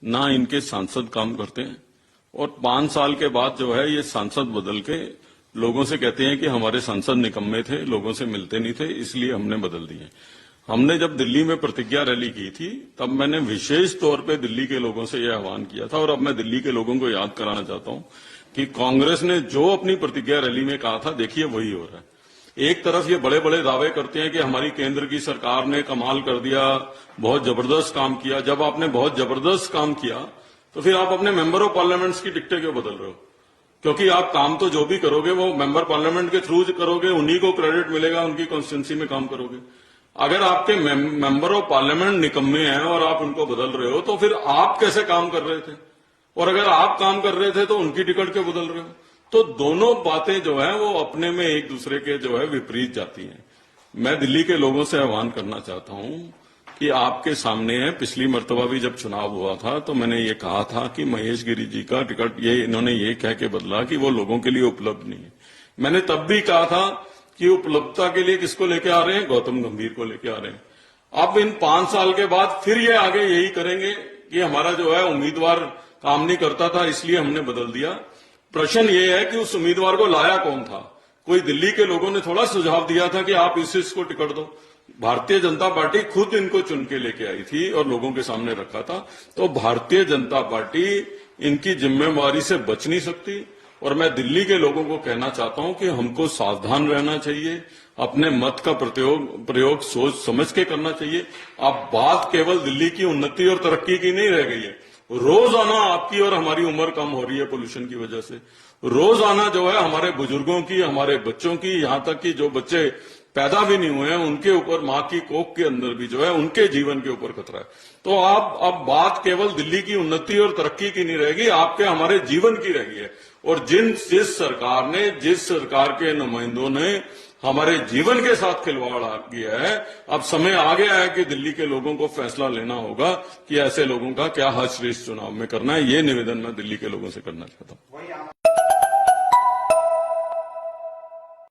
ना इनके सांसद काम करते हैं, और 5 साल के बाद जो है ये सांसद बदल के लोगों से कहते हैं कि हमारे सांसद निकम्मे थे, लोगों से मिलते नहीं थे, इसलिए हमने बदल दिए। हमने जब दिल्ली में प्रतिज्ञा रैली की थी तब मैंने विशेष तौर पे दिल्ली के लोगों से यह आह्वान किया था, और अब मैं दिल्ली के लोगों को याद कराना चाहता हूं कि कांग्रेस ने जो अपनी प्रतिज्ञा रैली में कहा था, देखिए वही हो रहा है। एक तरफ ये बड़े बड़े दावे करते हैं कि हमारी केंद्र की सरकार ने कमाल कर दिया, बहुत जबरदस्त काम किया। जब आपने बहुत जबरदस्त काम किया तो फिर आप अपने मेंबर ऑफ पार्लियामेंट्स की टिकटें क्यों बदल रहे हो? क्योंकि आप काम तो जो भी करोगे वो मेंबर पार्लियामेंट के थ्रू करोगे, उन्हीं को क्रेडिट मिलेगा, उनकी कॉन्स्टिट्यूंसी में काम करोगे। अगर आपके मेंबर ऑफ पार्लियामेंट निकम्मे हैं और आप उनको बदल रहे हो तो फिर आप कैसे काम कर रहे थे? और अगर आप काम कर रहे थे तो उनकी टिकट क्यों बदल रहे हो? तो दोनों बातें जो है वो अपने में एक दूसरे के जो है विपरीत जाती हैं। मैं दिल्ली के लोगों से आह्वान करना चाहता हूं कि आपके सामने है, पिछली मर्तबा भी जब चुनाव हुआ था तो मैंने ये कहा था कि महेश गिरी जी का टिकट ये इन्होंने ये कह के बदला कि वो लोगों के लिए उपलब्ध नहीं है। मैंने तब भी कहा था कि उपलब्धता के लिए किसको लेके आ रहे हैं? गौतम गंभीर को लेके आ रहे हैं। अब इन 5 साल के बाद फिर ये आगे यही करेंगे कि हमारा जो है उम्मीदवार काम नहीं करता था इसलिए हमने बदल दिया। प्रश्न ये है कि उस उम्मीदवार को लाया कौन था? कोई दिल्ली के लोगों ने थोड़ा सुझाव दिया था कि आप इसको टिकट दो। भारतीय जनता पार्टी खुद इनको चुन के लेके आई थी और लोगों के सामने रखा था। तो भारतीय जनता पार्टी इनकी जिम्मेवारी से बच नहीं सकती, और मैं दिल्ली के लोगों को कहना चाहता हूं कि हमको सावधान रहना चाहिए, अपने मत का प्रयोग सोच समझ के करना चाहिए। अब बात केवल दिल्ली की उन्नति और तरक्की की नहीं रह गई है। रोजाना आपकी और हमारी उम्र कम हो रही है पोल्यूशन की वजह से। रोजाना जो है हमारे बुजुर्गों की, हमारे बच्चों की, यहां तक कि जो बच्चे पैदा भी नहीं हुए हैं उनके ऊपर, मां की कोख के अंदर भी जो है उनके जीवन के ऊपर खतरा है। तो आप अब बात केवल दिल्ली की उन्नति और तरक्की की नहीं रहेगी, आपके हमारे जीवन की रही है। और जिस सरकार के नुमाइंदों ने हमारे जीवन के साथ खिलवाड़ किया है, अब समय आ गया है कि दिल्ली के लोगों को फैसला लेना होगा कि ऐसे लोगों का क्या हर श्रेष्ठ चुनाव में करना है। ये निवेदन मैं दिल्ली के लोगों से करना चाहता हूं।